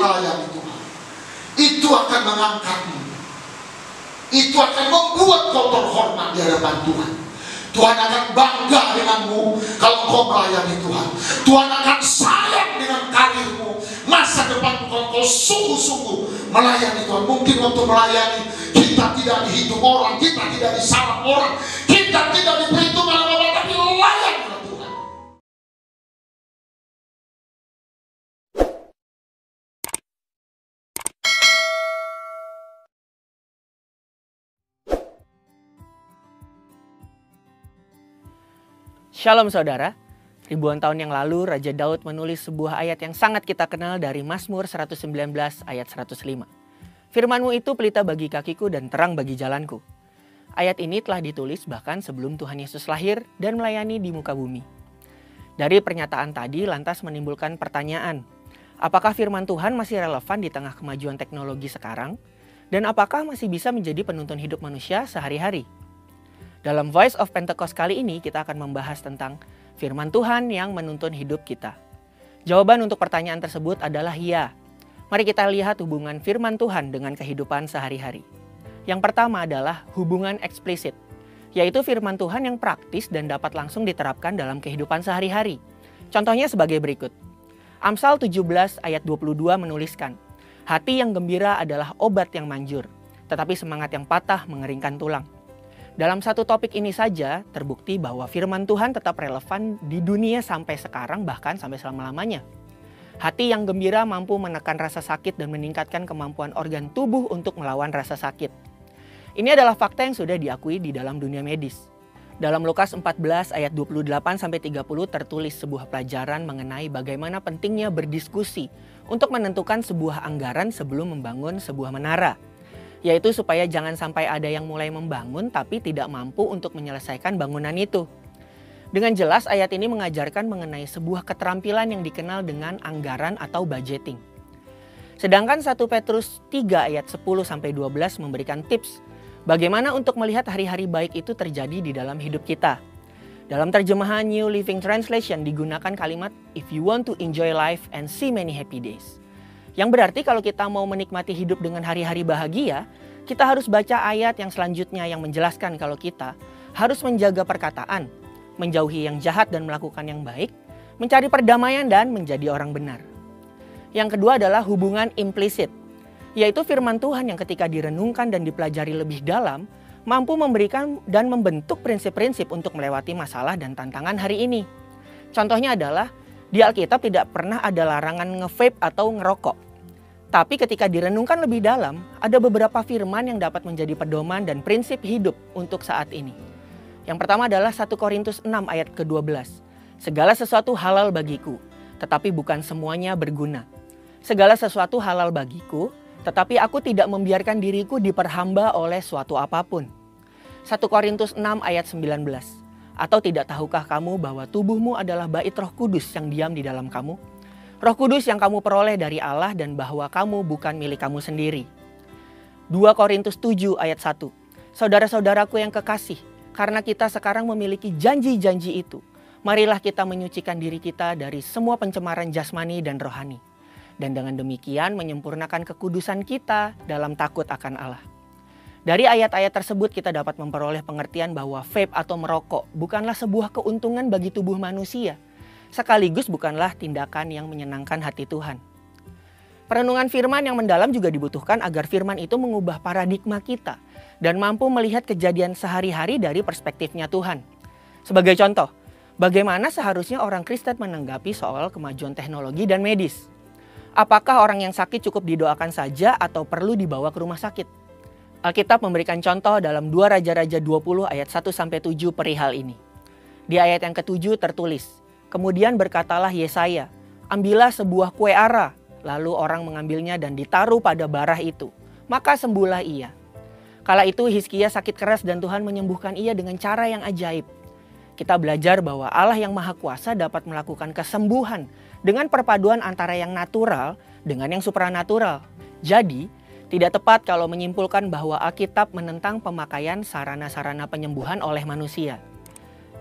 melayani Tuhan. Itu akan mengangkatmu. Itu akan membuat kau terhormat di hadapan Tuhan. Tuhan akan bangga denganmu kalau kau melayani Tuhan. Tuhan akan sayang dengan karirmu. Masa depan kau sungguh-sungguh melayani Tuhan. Mungkin waktu melayani kita tidak dihitung orang, kita tidak disalah orang, kita tidak diperhitungkan orang, tapi layan oleh Tuhan. Shalom saudara, ribuan tahun yang lalu Raja Daud menulis sebuah ayat yang sangat kita kenal dari Mazmur 119 ayat 105. Firman-Mu itu pelita bagi kakiku dan terang bagi jalanku. Ayat ini telah ditulis bahkan sebelum Tuhan Yesus lahir dan melayani di muka bumi. Dari pernyataan tadi lantas menimbulkan pertanyaan, apakah firman Tuhan masih relevan di tengah kemajuan teknologi sekarang? Dan apakah masih bisa menjadi penuntun hidup manusia sehari-hari? Dalam Voice of Pentecost kali ini kita akan membahas tentang firman Tuhan yang menuntun hidup kita. Jawaban untuk pertanyaan tersebut adalah ya. Mari kita lihat hubungan firman Tuhan dengan kehidupan sehari-hari. Yang pertama adalah hubungan eksplisit, yaitu firman Tuhan yang praktis dan dapat langsung diterapkan dalam kehidupan sehari-hari. Contohnya sebagai berikut. Amsal 17 ayat 22 menuliskan, hati yang gembira adalah obat yang manjur, tetapi semangat yang patah mengeringkan tulang. Dalam satu topik ini saja terbukti bahwa firman Tuhan tetap relevan di dunia sampai sekarang bahkan sampai selama-lamanya. Hati yang gembira mampu menekan rasa sakit dan meningkatkan kemampuan organ tubuh untuk melawan rasa sakit. Ini adalah fakta yang sudah diakui di dalam dunia medis. Dalam Lukas 14 ayat 28-30 tertulis sebuah pelajaran mengenai bagaimana pentingnya berdiskusi untuk menentukan sebuah anggaran sebelum membangun sebuah menara. Yaitu supaya jangan sampai ada yang mulai membangun tapi tidak mampu untuk menyelesaikan bangunan itu. Dengan jelas ayat ini mengajarkan mengenai sebuah keterampilan yang dikenal dengan anggaran atau budgeting. Sedangkan 1 Petrus 3 ayat 10-12 memberikan tips bagaimana untuk melihat hari-hari baik itu terjadi di dalam hidup kita. Dalam terjemahan New Living Translation digunakan kalimat if you want to enjoy life and see many happy days. Yang berarti kalau kita mau menikmati hidup dengan hari-hari bahagia, kita harus baca ayat yang selanjutnya yang menjelaskan kalau kita harus menjaga perkataan, menjauhi yang jahat dan melakukan yang baik, mencari perdamaian dan menjadi orang benar. Yang kedua adalah hubungan implisit, yaitu firman Tuhan yang ketika direnungkan dan dipelajari lebih dalam, mampu memberikan dan membentuk prinsip-prinsip untuk melewati masalah dan tantangan hari ini. Contohnya adalah, di Alkitab tidak pernah ada larangan nge-vape atau ngerokok. Tapi ketika direnungkan lebih dalam, ada beberapa firman yang dapat menjadi pedoman dan prinsip hidup untuk saat ini. Yang pertama adalah 1 Korintus 6 ayat ke-12. Segala sesuatu halal bagiku, tetapi bukan semuanya berguna. Segala sesuatu halal bagiku, tetapi aku tidak membiarkan diriku diperhamba oleh suatu apapun. 1 Korintus 6 ayat 19. Atau tidak tahukah kamu bahwa tubuhmu adalah bait Roh Kudus yang diam di dalam kamu? Roh Kudus yang kamu peroleh dari Allah dan bahwa kamu bukan milik kamu sendiri. 2 Korintus 7 ayat 1. Saudara-saudaraku yang kekasih, karena kita sekarang memiliki janji-janji itu, marilah kita menyucikan diri kita dari semua pencemaran jasmani dan rohani. Dan dengan demikian menyempurnakan kekudusan kita dalam takut akan Allah. Dari ayat-ayat tersebut kita dapat memperoleh pengertian bahwa vape atau merokok bukanlah sebuah keuntungan bagi tubuh manusia, sekaligus bukanlah tindakan yang menyenangkan hati Tuhan. Perenungan firman yang mendalam juga dibutuhkan agar firman itu mengubah paradigma kita dan mampu melihat kejadian sehari-hari dari perspektifnya Tuhan. Sebagai contoh, bagaimana seharusnya orang Kristen menanggapi soal kemajuan teknologi dan medis? Apakah orang yang sakit cukup didoakan saja atau perlu dibawa ke rumah sakit? Alkitab memberikan contoh dalam 2 Raja-Raja 20 ayat 1-7 perihal ini. Di ayat yang ke-7 tertulis, kemudian berkatalah Yesaya, ambillah sebuah kue ara, lalu orang mengambilnya dan ditaruh pada barah itu, maka sembuhlah ia. Kala itu Hizkia sakit keras dan Tuhan menyembuhkan ia dengan cara yang ajaib. Kita belajar bahwa Allah yang Maha Kuasa dapat melakukan kesembuhan dengan perpaduan antara yang natural dengan yang supranatural. Jadi, tidak tepat kalau menyimpulkan bahwa Alkitab menentang pemakaian sarana-sarana penyembuhan oleh manusia.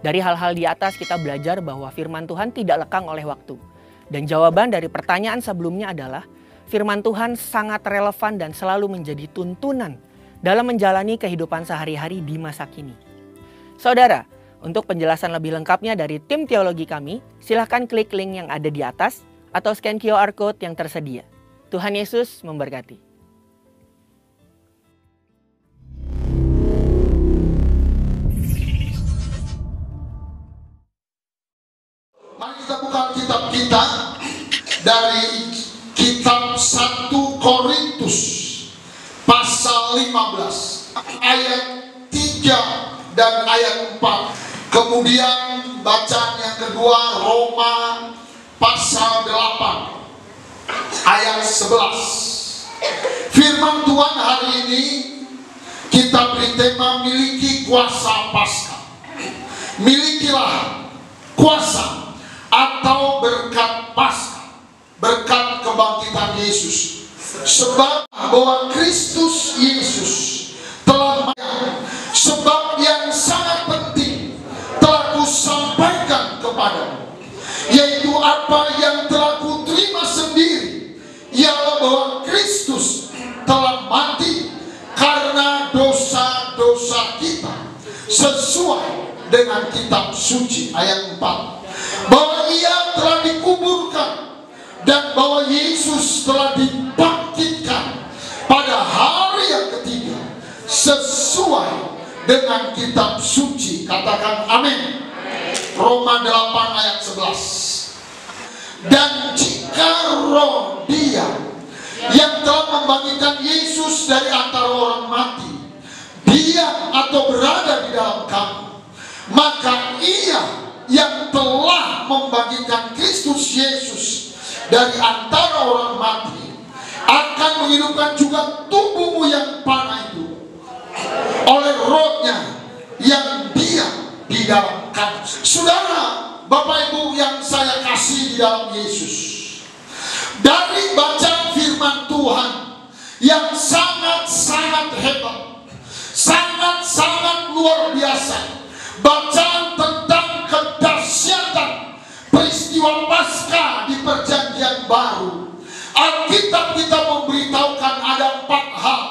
Dari hal-hal di atas kita belajar bahwa firman Tuhan tidak lekang oleh waktu. Dan jawaban dari pertanyaan sebelumnya adalah, firman Tuhan sangat relevan dan selalu menjadi tuntunan dalam menjalani kehidupan sehari-hari di masa kini. Saudara, untuk penjelasan lebih lengkapnya dari tim teologi kami, silahkan klik link yang ada di atas atau scan QR Code yang tersedia. Tuhan Yesus memberkati. Mari kita buka kitab kita dari kitab 1 Korintus pasal 15 ayat 3 dan ayat 4. Kemudian bacaan yang kedua Roma pasal 8 ayat 11. Firman Tuhan hari ini kita beri tema miliki kuasa Paskah. Milikilah kuasa atau berkat Paskah, berkat kebangkitan Yesus. Sebab bahwa Kristus Yesus telah mati. Sebab yang sangat penting telah kusampaikan kepadamu, yaitu apa yang telah kuterima sendiri, ialah bahwa Kristus telah mati karena dosa-dosa kita, sesuai dengan kitab suci ayat 4. Bahwa ia telah dikuburkan dan bahwa Yesus telah dibangkitkan pada hari yang ketiga sesuai dengan kitab suci. Katakan amin. Roma 8 ayat 11. Dan jika roh Dia yang telah membangkitkan Yesus dari antara orang mati diam atau berada di dalam kamu, maka Ia yang telah membangkitkan Kristus Yesus dari antara orang mati akan menghidupkan juga tubuhmu yang panah itu oleh rohnya yang diam di dalam kamu. Saudara, Bapak Ibu yang saya kasih di dalam Yesus, dari bacaan firman Tuhan yang sangat-sangat hebat, sangat-sangat luar biasa, bacaan tentang kedahsyatan peristiwa Paskah di Perjanjian Baru, Alkitab kita memberitahukan ada 4 hal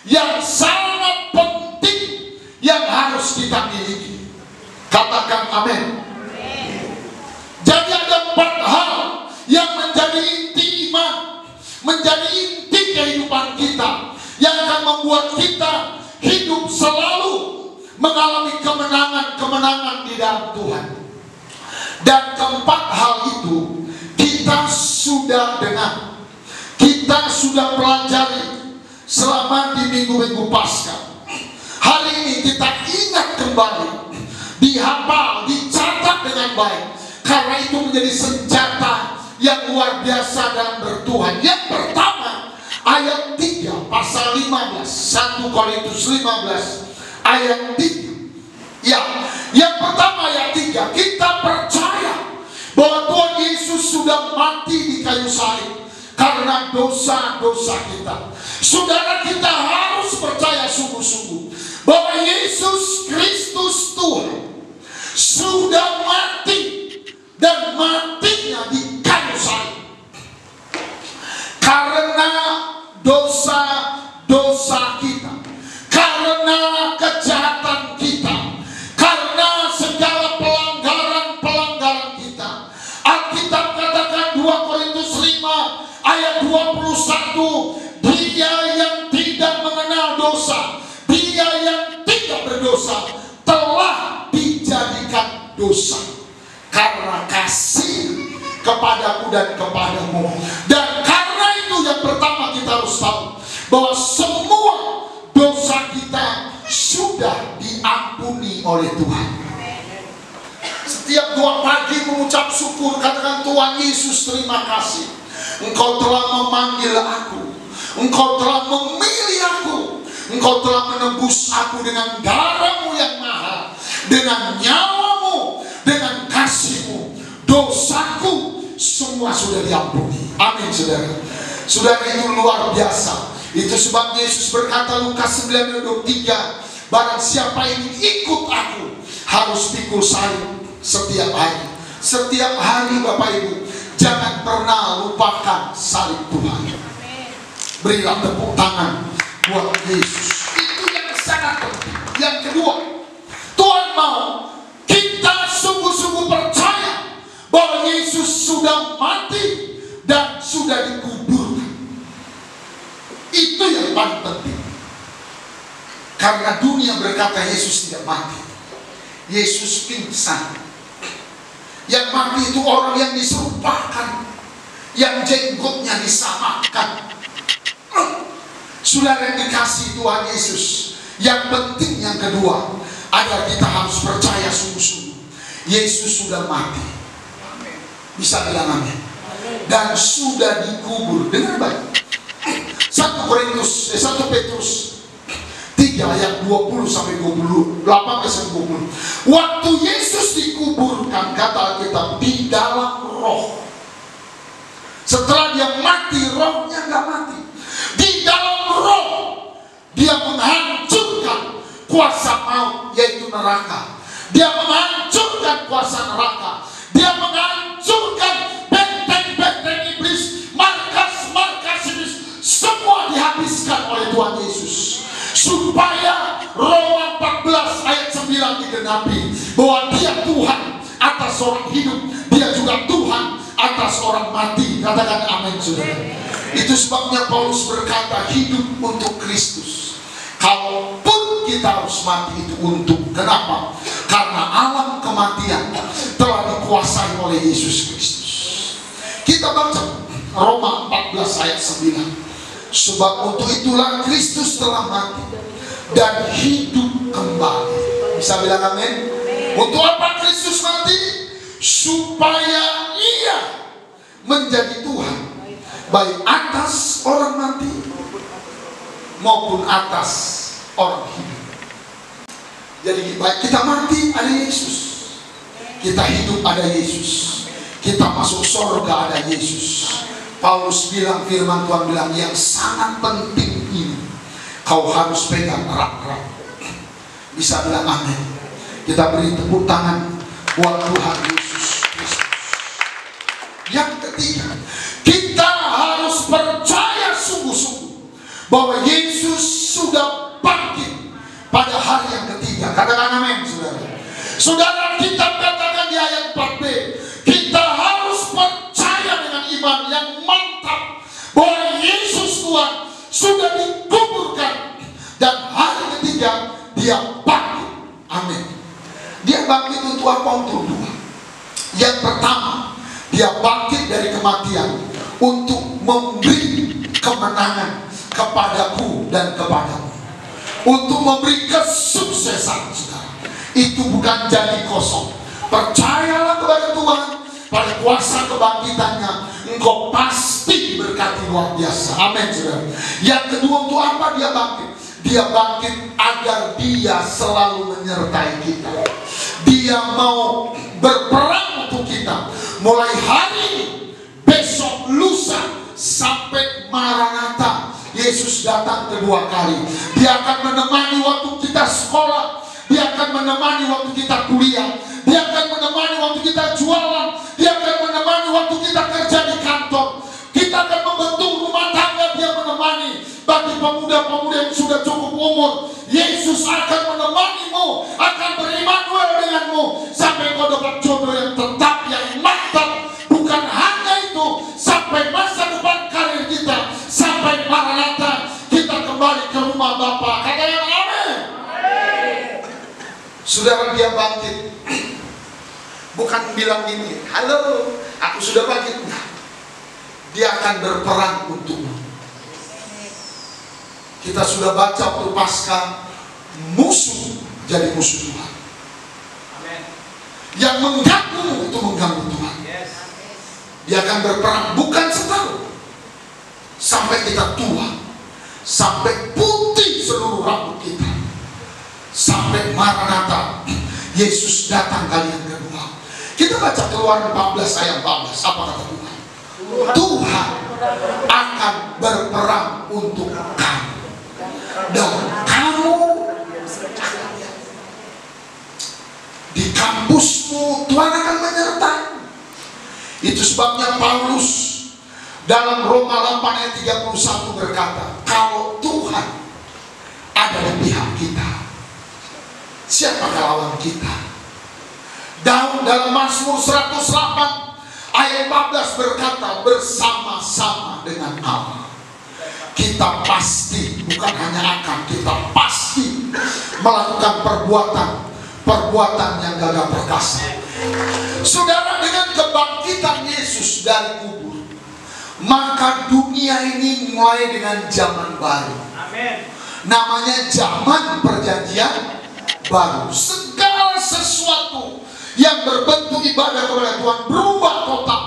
yang sangat penting yang harus kita miliki. Katakan amin. Jadi ada 4 hal yang menjadi inti iman, menjadi inti kehidupan kita, yang akan membuat kita hidup selalu mengalami kemenangan-kemenangan di dalam Tuhan. Dan keempat hal itu kita sudah dengar, kita sudah pelajari selama di minggu-minggu Paskah. Hari ini kita ingat kembali, dihafal, dicatat dengan baik, karena itu menjadi senjata yang luar biasa dalam bertuhan. Yang pertama, ayat 3 pasal 15, 1 Korintus 15 ayat 3. Ya, yang pertama ayat 3, kita percaya bahwa Tuhan Yesus sudah mati di kayu salib karena dosa-dosa kita. Saudara, kita harus percaya sungguh-sungguh bahwa Yesus Kristus Tuhan sudah mati, dan matinya di kayu salib karena dosa-dosa kita, karena kejahatan kita, karena segala pelanggaran-pelanggaran kita. Alkitab katakan 2 Korintus 5 ayat 21, Dia yang tidak mengenal dosa, Dia yang tidak berdosa telah dijadikan dosa karena kasih kepadaku dan kepadamu. Dan karena itu yang pertama kita harus tahu bahwa semua dosa kita sudah diampuni oleh Tuhan. Setiap doa pagi mengucap syukur, katakan Tuhan Yesus terima kasih, Engkau telah memanggil aku, Engkau telah memilih aku, Engkau telah menebus aku dengan darah-Mu yang mahal, dengan nyawa-Mu, dengan kasih-Mu. Dosaku semua sudah diampuni. Amin, saudara. Saudara, itu luar biasa. Itu sebab Yesus berkata Lukas 9:23, barang siapa yang ikut aku harus pikul salib setiap hari. Setiap hari, Bapak Ibu, jangan pernah lupakan salib Tuhan. Berilah tepuk tangan buat Yesus. Itu yang sangat penting. Yang kedua, Tuhan mau kita sungguh-sungguh percaya bahwa Yesus sudah mati dan sudah dikuburkan. Itu yang paling penting. Karena dunia berkata Yesus tidak mati, Yesus pingsan. Yang mati itu orang yang diserupakan, yang jenggotnya disamakan. Saudara yang dikasihi Tuhan Yesus, yang penting yang kedua, agar kita harus percaya sungguh-sungguh Yesus sudah mati. Bisa bilang amin. Dan sudah dikubur. Dengar baik. 1 Petrus 3 ayat 20 sampai 28 sampai 20. Waktu Yesus dikuburkan, kata Alkitab, di dalam roh. Setelah dia mati, rohnya nggak mati. Di dalam roh dia menghancurkan kuasa maut, yaitu neraka. Dia menghancurkan kuasa neraka. Dia menghancurkan benteng-benteng iblis, markas-markas iblis. Semua dihabiskan oleh Tuhan Yesus, supaya Roma 14 ayat 9 digenapi, bahwa dia Tuhan atas orang hidup, dia juga Tuhan atas orang mati. Katakan amin, saudara. Itu sebabnya Paulus berkata, hidup untuk Kristus. Kalaupun kita harus mati, itu untuk. Kenapa? Karena alam kematian telah dikuasai oleh Yesus Kristus. Kita baca Roma 14 ayat 9. Sebab untuk itulah Kristus telah mati dan hidup kembali. Bisa bilang amin? Untuk apa Kristus mati? Supaya ia menjadi Tuhan, baik atas orang mati maupun atas orang hidup. Jadi baik kita mati ada Yesus, kita hidup ada Yesus, kita masuk surga ada Yesus. Paulus bilang, firman Tuhan bilang, yang sangat penting ini kau harus pegang erat-erat. Bisa bilang amin. Kita beri tepuk tangan buat Tuhan Yesus Kristus. Yang ketiga, kita harus percaya sungguh-sungguh bahwa Yesus sudah bangkit pada hari yang ketiga. Katakan amin, saudara. Saudara, kita katakan di ayat 4b, kita harus percaya dengan iman yang mantap bahwa Yesus Tuhan sudah dikuburkan dan hari ketiga dia bangkit. Amin. Dia bangkit untuk apa? Untuk dua. Yang pertama, dia bangkit dari kematian untuk memberi kemenangan kepadaku dan kepadamu, untuk memberi kesuksesan. Itu bukan jadi kosong. Percayalah kepada Tuhan, pada kuasa kebangkitannya engkau pasti berkati luar biasa. Amin, saudara. Yang kedua, untuk apa dia bangkit? Dia bangkit agar dia selalu menyertai kita. Dia mau berperang untuk kita, mulai hari ini, besok, lusa, sampai Maranatha. Yesus datang kedua kali. Dia akan menemani waktu kita sekolah, dia akan menemani waktu kita kuliah, dia akan menemani waktu kita jualan, dia akan menemani waktu kita kerja di kantor. Kita akan membentuk rumah tangga, dia menemani. Bagi pemuda-pemuda yang sudah cukup umur, Yesus akan menemanimu, akan berimanuel denganmu sampai kau dapat jodoh yang tetap, yang mantap. Bukan hanya itu, sampai masa depan karir kita, sampai Maranatha kita kembali ke rumah Bapa. Kata yang amin. Saudara, dia bangkit. Bukan bilang gini, halo, aku sudah bangkit. Nah, dia akan berperang untukmu. Kita sudah baca waktu Paskah, musuh jadi musuh Tuhan. Yang mengganggu itu mengganggu Tuhan. Dia akan berperang bukan setahun, sampai kita tua, sampai putih seluruh rambut kita, sampai Maranatha Yesus datang kali yang kedua. Kita baca Keluaran 14 ayat 14. Apa kata Tuhan? Tuhan akan berperang untuk kamu dan kamu di kampusmu. Tuhan akan menyertai. Itu sebabnya Paulus Dalam Roma 8 ayat 31 berkata, kalau Tuhan ada di pihak kita, siapa lawan kita? Dalam Mazmur 108 ayat 14 berkata, bersama-sama dengan Allah kita pasti, bukan hanya akan, kita pasti melakukan perbuatan yang gagah perkasa. Saudara, dengan kebangkitan Yesus dari kubur, maka dunia ini mulai dengan zaman baru. Amin. Namanya zaman perjanjian baru. Segala sesuatu yang berbentuk ibadah kepada Tuhan berubah total.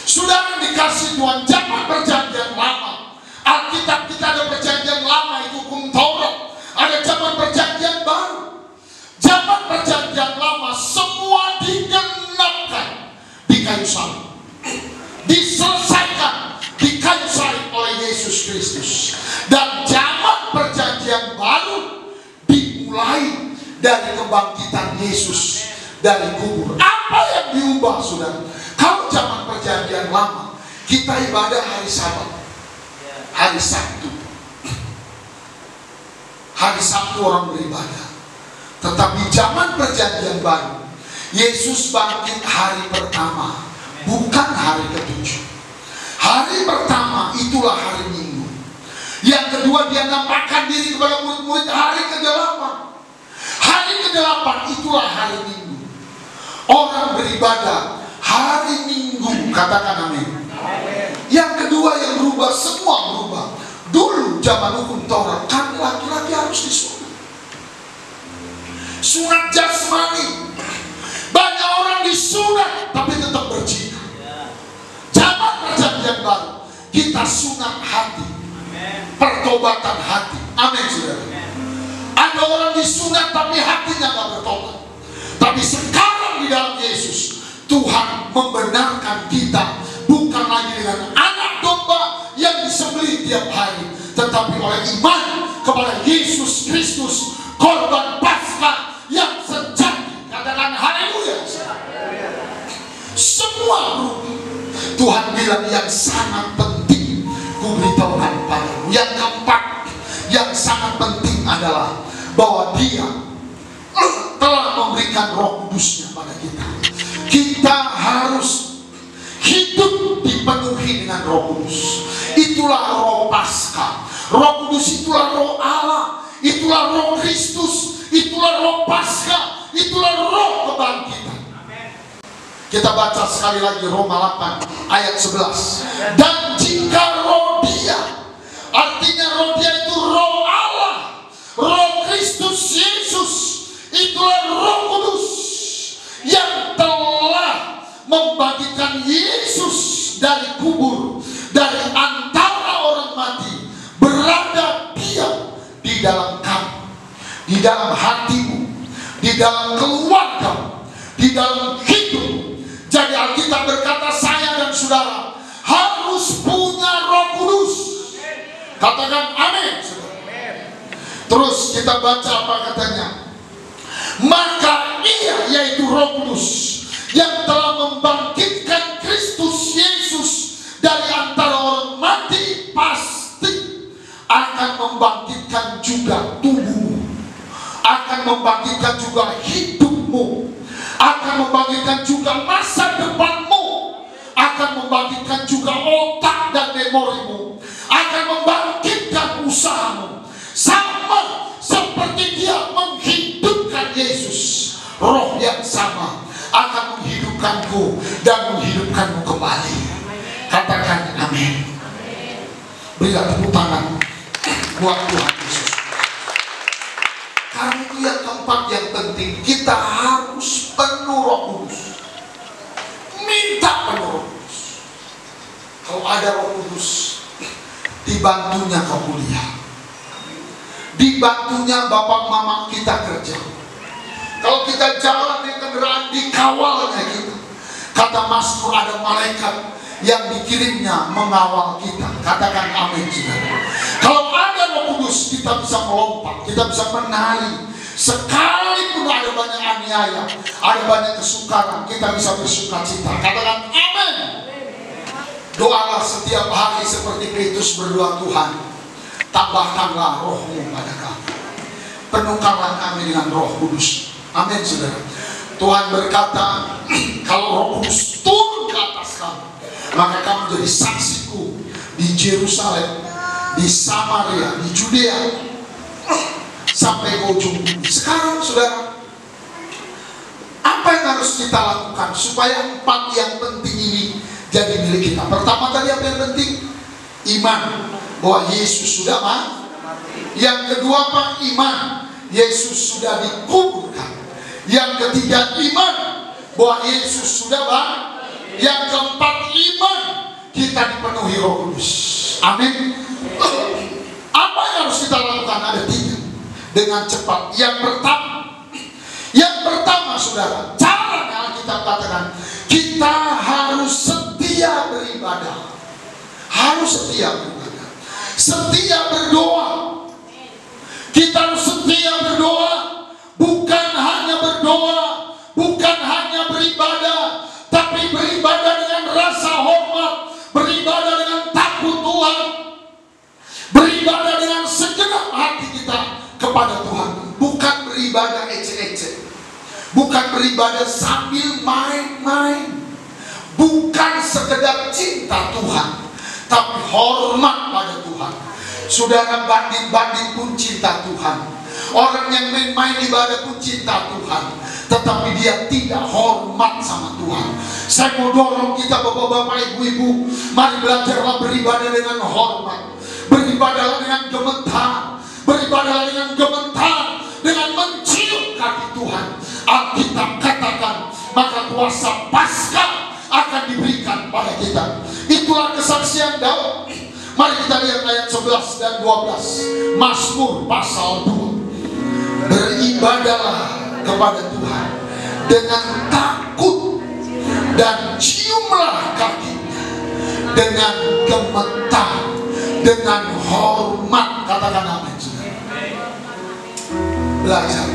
Saudara dikasih Tuhan, zaman perjanjian lama, Alkitab kita ada perjanjian lama, itu hukum Taurat. Ada zaman perjanjian baru. Zaman perjanjian lama semua digenapkan di kayu salib, diselesaikan di kayu salib oleh Yesus Kristus. Dan zaman perjanjian baru dimulai dari kebangkitan Yesus dari kubur. Apa yang diubah, saudara? Kalau zaman perjanjian lama kita ibadah hari Sabat, hari Sabtu. Hari Sabtu orang beribadah. Tetapi zaman perjanjian baru, Yesus bangkit hari pertama, bukan hari ketujuh. Hari pertama itulah hari Minggu. Yang kedua, dia nampakkan diri kepada murid-murid hari ke-8. Hari ke-8 itulah hari Minggu. Orang beribadah hari Minggu, katakan amin. Yang kedua yang berubah, semua berubah. Dulu zaman hukum Taurat, kan laki-laki harus disunat. Sunat jasmani. Banyak orang disunat tapi tetap berzina. Zaman perjanjian baru, kita sunat hati, pertobatan hati. Amin, saudara. Ada orang disunat tapi hatinya nggak bertobat. Tapi sekarang di dalam Yesus, Tuhan membenarkan kita bukan lagi dengan anak domba yang disembelih tiap hari, tetapi oleh iman kepada Yesus Kristus, korban Paskah yang sejati. Katakan haleluya. Semua berubah. Tuhan bilang yang sangat penting kuberitahukan padamu. Yang keempat, yang sangat penting adalah bahwa Dia telah memberikan Roh Kudusnya pada kita. Kita harus hidup dipenuhi dengan Roh Kudus. Itulah Roh Paskah. Roh Kudus itulah Roh Allah. Itulah Roh Kristus. Itulah Roh Paskah. Itulah Roh kebangkitan. Kita baca sekali lagi Roma 8 ayat 11. Dan jika Roh Dia, artinya Roh Dia itu Roh Allah, Roh Kristus Yesus, itulah Roh Kudus yang telah membangkitkan Yesus dari kubur, dari antara orang mati, berada diam di dalam kamu, di dalam hatimu, di dalam keluarga, di dalam hidup. Jadi Alkitab berkata, saya dan saudara harus punya Roh Kudus. Katakan amin. Terus kita baca apa katanya. Maka Ia, yaitu Roh Kudus, yang telah membangkitkan Kristus Yesus dari antara orang mati, pasti akan membangkitkan juga tubuhmu, akan membangkitkan juga hidupmu, akan membangkitkan juga masa depanmu, akan membangkitkan juga otak dan memorimu, akan membangkitkan usahamu. Sama seperti Dia menghidupkan Yesus, Roh yang sama akan menghidupkanku dan menghidupkanmu kembali. Katakan amin. Berilah tepuk tangan buat Tuhan Yesus. Karena itu yang keempat yang penting, kita harus penuh Roh Kudus. Minta penuh Roh Kudus. Kalau ada Roh Kudus, dibantunya kau kuliah, dibantunya bapak mama kita kerja. Kalau kita jalan di kendaraan, dikawalnya kita. Kata Mazmur, ada malaikat yang dikirimnya mengawal kita. Katakan amin, saudara. Kalau ada Roh Kudus, kita bisa melompat, kita bisa menari. Sekalipun ada banyak aniaya, ada banyak kesukaran, kita bisa bersuka cita. Katakan amin. Doalah setiap hari seperti Petrus berdoa, Tuhan, tambahkanlah roh-Mu pada kami. Penuhkanlah kami dengan Roh Kudus. Amin, saudara. Tuhan berkata, kalau Roh Kudus turun ke atas kamu, maka kamu jadi saksiku di Yerusalem, di Samaria, di Judea, sampai ke ujung bumi. Sekarang, saudara, apa yang harus kita lakukan supaya 4 yang penting ini jadi milik kita? Pertama tadi apa yang penting? Iman bahwa Yesus sudah mati. Yang kedua apa? Iman Yesus sudah dikuburkan. Yang ketiga iman bahwa Yesus sudah mati. Yang keempat iman kita dipenuhi Roh Kudus. Amin. Apa yang harus kita lakukan? Ada 3 dengan cepat. Yang pertama, saudara, cara yang kita katakan, kita harus setia beribadah. Harus setia beribadah. Setia berdoa. Kita harus setia berdoa. Bukan hanya berdoa, bukan hanya beribadah, tapi beribadah dengan rasa hormat, beribadah dengan takut Tuhan, beribadah dengan segenap hati kita kepada Tuhan. Bukan beribadah ecek-ecek, bukan beribadah sambil main-main, bukan sekedar cinta Tuhan, tapi hormat pada Tuhan. Saudara, bandit-bandit pun cinta Tuhan. Orang yang main-main ibadah pun cinta Tuhan, tetapi dia tidak hormat sama Tuhan. Saya mau dorong kita bapak-bapak, ibu-ibu, mari belajarlah beribadah dengan hormat. Beribadahlah dengan gemetar. Beribadahlah dengan gemetar, dengan mencium kaki Tuhan. Alkitab katakan, maka kuasa Paskah akan diberikan pada kita. Itulah kesaksian Daud. Mari kita lihat ayat 11 dan 12 Mazmur pasal 2. Beribadahlah kepada Tuhan dengan takut, dan ciumlah kakinya dengan gemetar, dengan hormat. Katakan amin. Belajar.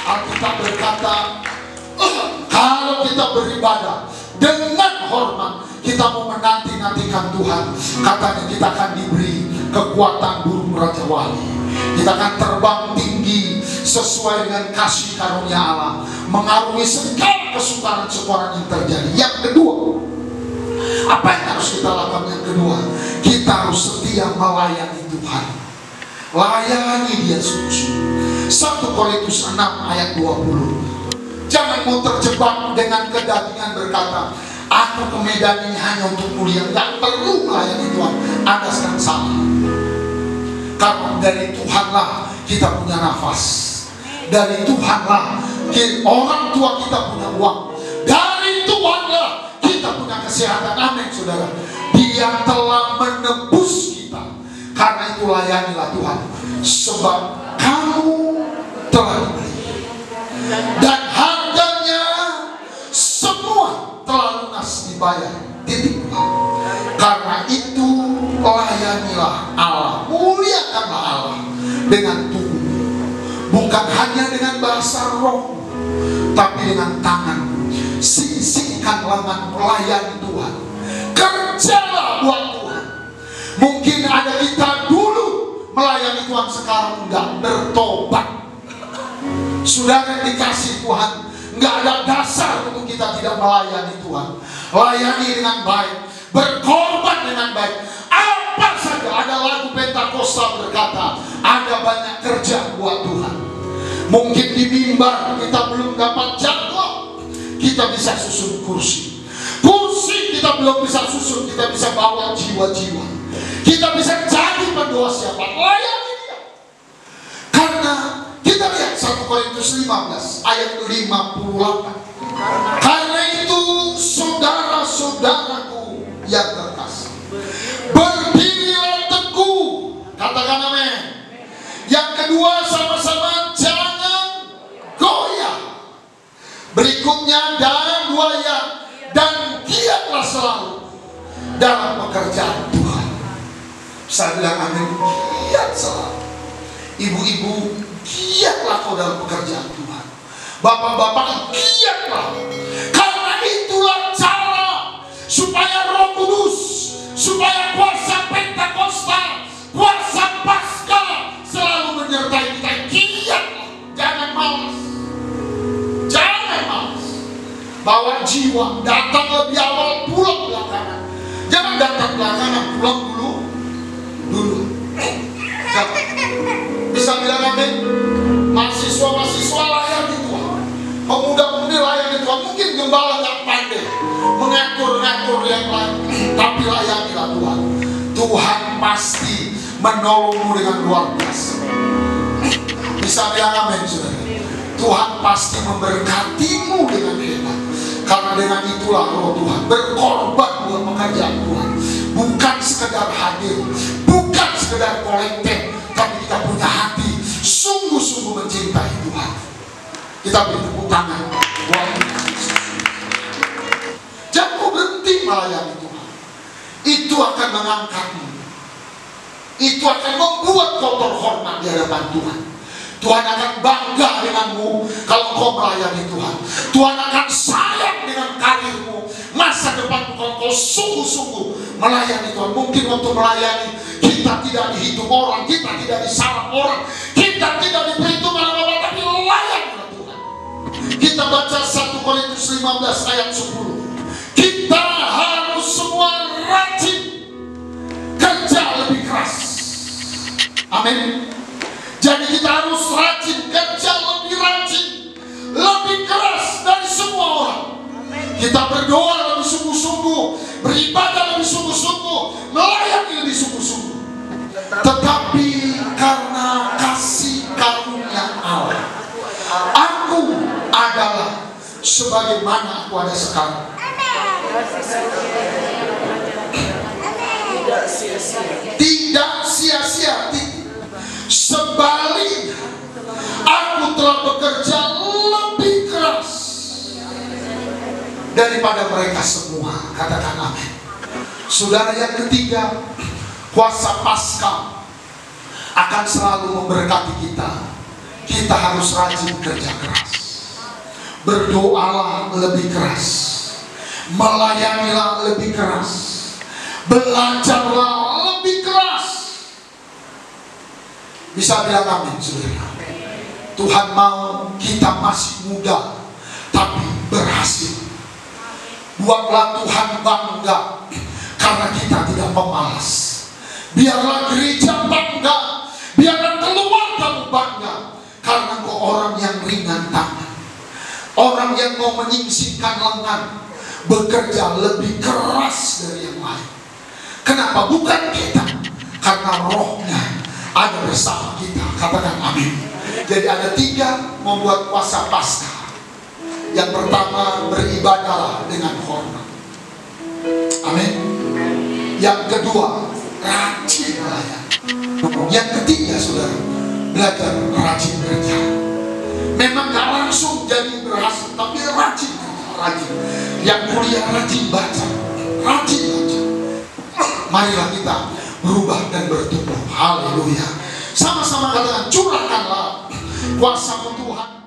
Alkitab berkata, kalau kita beribadah dengan hormat, kita mau menanti-nantikan Tuhan. Katanya kita akan diberi kekuatan burung Raja Wali. Kita akan terbang tinggi sesuai dengan kasih karunia Allah, mengarungi segala kesukaran-kesukaran yang terjadi. Yang kedua, apa yang harus kita lakukan? Yang kedua, kita harus setia melayani Tuhan. Layani Dia sungguh-sungguh. 1 Korintus 6 ayat 20. Jangan mau terjebak dengan kedagingan berkata, aku ke Medan ini hanya untuk mulia. Gak perlu melayani Tuhan. Anda sedang salah. Karena dari Tuhanlah kita punya nafas. Dari Tuhanlah orang tua kita punya uang. Dari Tuhanlah kita punya kesehatan. Amin, saudara. Dia telah menebus kita. Karena itu layanilah Tuhan. Sebab kamu telah dibeli. Dan harganya semua telah lunas dibayar. Titik. Karena itu layanilah Allah, muliakanlah Allah dengan tubuh, bukan hanya dengan bahasa roh, tapi dengan tangan. Sisihkan lengan melayani Tuhan. Kerjalah buat Tuhan. Mungkin ada kita dulu melayani Tuhan, sekarang enggak bertobat. Saudara dikasih Tuhan, enggak ada dasar untuk kita tidak melayani Tuhan. Layani dengan baik, berkorban dengan baik. Apa saja. Ada lagu Pentakosta berkata, ada banyak kerja buat Tuhan. Mungkin di mimbar kita belum dapat jadwal, kita bisa susun kursi. Kursi kita belum bisa susun, kita bisa bawa jiwa-jiwa. Kita bisa jadi pendoa siapa, layani Dia. Karena kita lihat 1 Korintus 15 ayat 58. Karena itu saudara-saudaraku yang terkasih, berdirilah teguh. Katakan amin. Yang kedua, sama-sama jangan goyah. Berikutnya dan 2 ayat, dan giatlah selalu dalam pekerjaan Tuhan. Saya bilang amin. Giat selalu. Ibu-ibu, giatlah kau dalam pekerjaan Tuhan. Bapak-bapak, giatlah. Karena itulah cara supaya Roh Kudus, supaya kuasa Pentakosta, kuasa Paskah selalu menyertai kita. Giat, jangan malas, jangan malas. Bawa jiwa, datang lebih awal, pulang belakangan. Jangan datang belakangan, pulang dulu. Jangan. Bisa bilang amin? Mahasiswa-mahasiswa layani Tuhan, pemuda-pemudi layani Tuhan. Mungkin gembala nggak pandai mengatur-ngatur yang lain, tapi layanilah Tuhan. Tuhan pasti menolongmu dengan luar biasa. Bisa bilang amin, saudara? Tuhan pasti memberkatimu dengan hebat. Karena dengan itulah Roh Tuhan berkorban buat pekerjaan Tuhan. Bukan sekedar hadir, bukan sekedar kolektif, tapi kita punya hati sungguh-sungguh mencintai Tuhan. Kita beri tepuk tangan buat Yesus. Jangan berhenti melayani Tuhan. Itu akan mengangkatmu. Itu akan membuat kau terhormat di hadapan Tuhan. Tuhan akan bangga denganmu kalau kau melayani Tuhan. Tuhan akan sayang dengan karirmu. Masa depan kau sungguh-sungguh melayani Tuhan. Mungkin waktu melayani kita tidak dihitung orang, kita tidak disalah orang, kita tidak diperhitung orang-orang, tapi layanilah Tuhan. Kita baca 1 Korintus 15 ayat 10. Kita harus semua rajin kerja lebih keras. Amin. Jadi kita harus rajin kerja, lebih rajin, lebih keras dari semua orang. Kita berdoa lebih sungguh-sungguh, beribadah lebih sungguh-sungguh, melayani lebih sungguh-sungguh. Tetapi karena kasih karunia Allah, aku adalah sebagaimana aku ada sekarang. Tidak sia-sia. Sebaliknya, aku telah bekerja lebih keras daripada mereka semua. Katakan amin. Saudara, yang ketiga, kuasa Paskah akan selalu memberkati kita. Kita harus rajin kerja keras, berdoalah lebih keras, melayanilah lebih keras, belajarlah lebih keras. Bisa bilang amin, saudara? Tuhan mau kita masih muda tapi berhasil. Buatlah Tuhan bangga karena kita tidak pemalas. Biarlah gereja bangga, biarlah keluarga bangga karena kau orang yang ringan tangan, orang yang mau menyingsingkan lengan, bekerja lebih keras dari yang lain. Kenapa? Bukan kita, karena Rohnya ada bersama kita. Katakan amin. Jadi ada 3 membuat kuasa Paskah. Yang pertama, beribadahlah dengan hormat. Amin. Yang kedua, rajin melayani. Yang ketiga, saudara, belajar rajin kerja. Memang gak langsung jadi berhasil, tapi rajin kerja, rajin. Yang kuliah rajin baca, rajin baca. Marilah kita berubah dan bertumbuh. Haleluya. Sama-sama katakan, curahkanlah kuasa Tuhan.